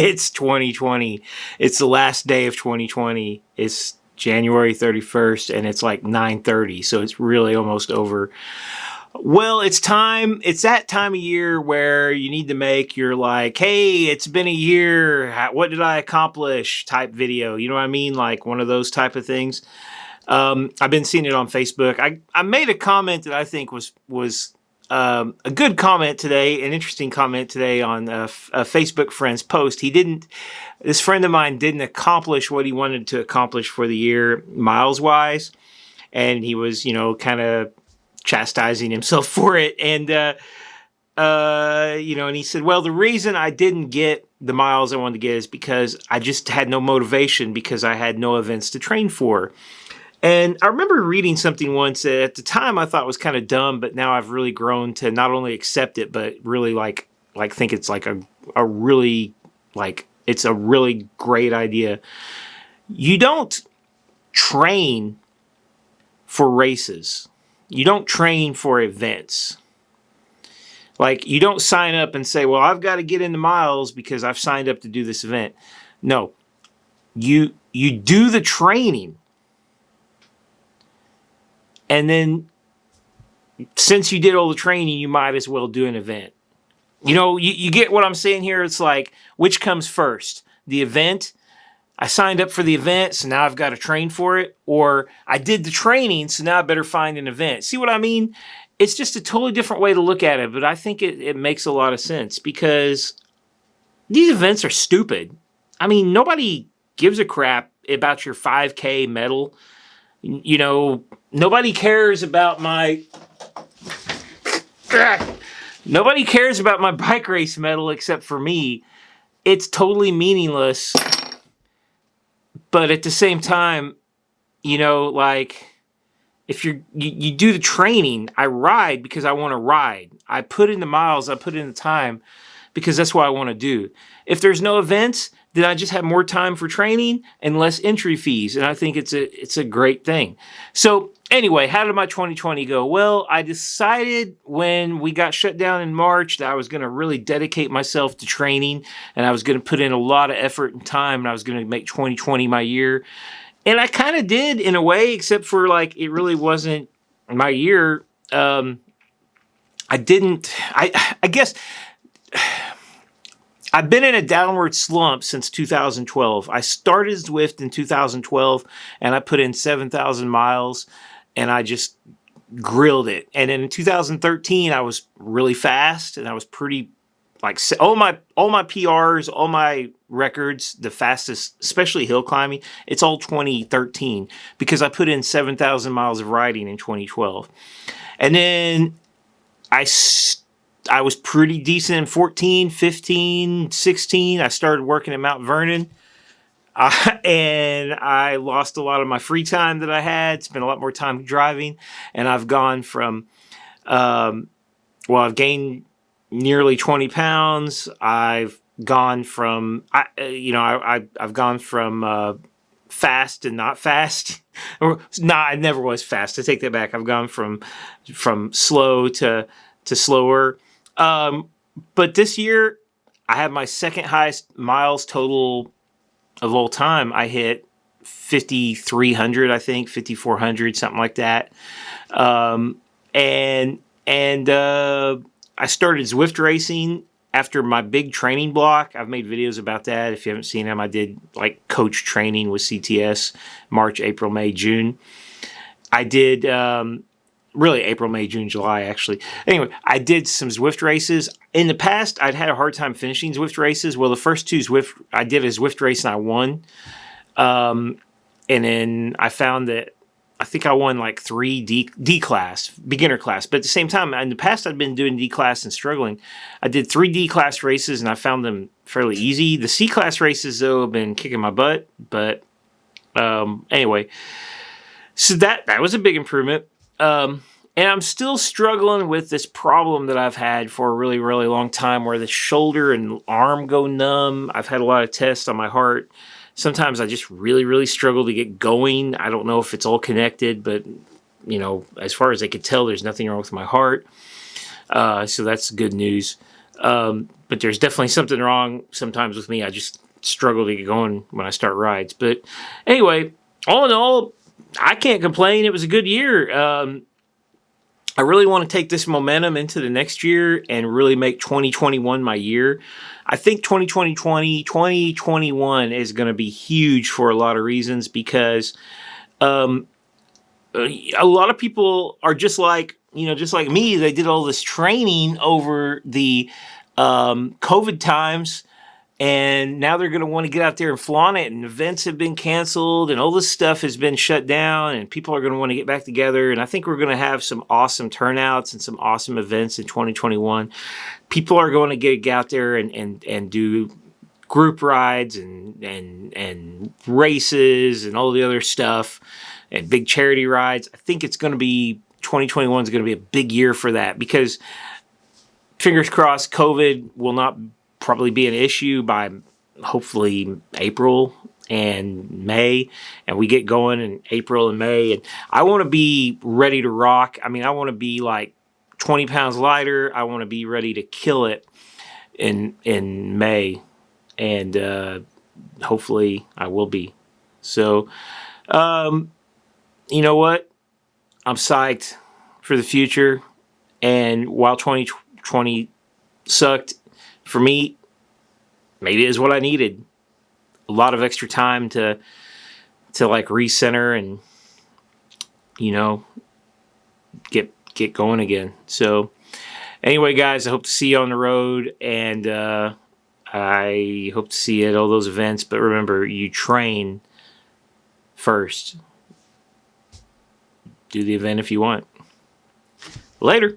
It's 2020. It's the last day of 2020. It's January 31st, and it's like 9:30, so it's really almost over. Well, it's time. It's that time of year where you need to make your like, hey, it's been a year. What did I accomplish? Type video. You know what I mean? Like one of those type of things. I've been seeing it on Facebook. I made a comment that I think was a good comment today, an interesting comment today on a Facebook friend's post. This friend of mine didn't accomplish what he wanted to accomplish for the year miles wise, and he was, kind of chastising himself for it. And, and he said, well, the reason I didn't get the miles I wanted to get is because I just had no motivation because I had no events to train for. And I remember reading something once that at the time I thought was kind of dumb, but now I've really grown to not only accept it, but really like think it's like a really, like, it's a really great idea. You don't train for races. You don't train for events. Like, you don't sign up and say, well, I've got to get into miles because I've signed up to do this event. No. You do the training. And then, since you did all the training, you might as well do an event. You get what I'm saying here? It's like, which comes first? The event? I signed up for the event, so now I've got to train for it. Or I did the training, so now I better find an event. See what I mean? It's just a totally different way to look at it, but I think it makes a lot of sense because these events are stupid. I mean, nobody gives a crap about your 5K medal. Nobody cares about my... Nobody cares about my bike race medal except for me. It's totally meaningless. But at the same time, if you do the training, I ride because I want to ride. I put in the miles, I put in the time because that's what I want to do. If there's no events, then I just have more time for training and less entry fees. And I think it's a great thing. So anyway, how did my 2020 go? Well, I decided when we got shut down in March that I was going to really dedicate myself to training and I was going to put in a lot of effort and time and I was going to make 2020 my year. And I kind of did in a way, except for like, it really wasn't my year. I guess I've been in a downward slump since 2012. I started Zwift in 2012 and I put in 7,000 miles and I just grilled it. And in 2013, I was really fast and I was pretty like all my PRs, all my records, the fastest, especially hill climbing, it's all 2013 because I put in 7,000 miles of riding in 2012. And then I was pretty decent in 14, 15, 16. I started working at Mount Vernon. And I lost a lot of my free time that I had, spent a lot more time driving. And I've gone from, I've gained nearly 20 pounds. I've gone from, I've gone from fast and not fast. I never was fast. I take that back. I've gone from slow to slower. But this year, I have my second highest miles total of all time. I hit 5,300, I think, 5,400, something like that. I started Zwift racing after my big training block. I've made videos about that. If you haven't seen them, I did like coach training with CTS, March, April, May, June. I did, really April, May, June, July, actually. Anyway, I did some Zwift races. In the past, I'd had a hard time finishing Zwift races. Well, the first two I did a Zwift race and I won. And then I found that I think I won like 3 D class, beginner class. But at the same time, in the past, I'd been doing D class and struggling. I did 3 D class races and I found them fairly easy. The C class races, though, have been kicking my butt. But anyway, so that was a big improvement. And I'm still struggling with this problem that I've had for a really, really long time where the shoulder and arm go numb. I've had a lot of tests on my heart. Sometimes I just really, really struggle to get going. I don't know if it's all connected, but, as far as I could tell, there's nothing wrong with my heart. So that's good news. But but there's definitely something wrong sometimes with me. I just struggle to get going when I start rides. But anyway, all in all, I can't complain. It was a good year. I really want to take this momentum into the next year and really make 2021 my year. I think 2021 is going to be huge for a lot of reasons, because a lot of people are just like me. They did all this training over the COVID times, and now they're going to want to get out there and flaunt it, and events have been canceled, and all this stuff has been shut down, and people are going to want to get back together. And I think we're going to have some awesome turnouts and some awesome events in 2021. People are going to get out there and do group rides and races and all the other stuff and big charity rides. I think 2021 is going to be a big year for that, because fingers crossed, COVID will not probably be an issue by hopefully April and May, and we get going in April and May. And I want to be ready to rock. I mean, I want to be like 20 pounds lighter. I want to be ready to kill it in May, and hopefully I will be. So, you know what? I'm psyched for the future. And while 2020 sucked, for me, maybe it is what I needed. A lot of extra time to like recenter and, get going again. So anyway, guys, I hope to see you on the road, and I hope to see you at all those events. But remember, you train first. Do the event if you want. Later.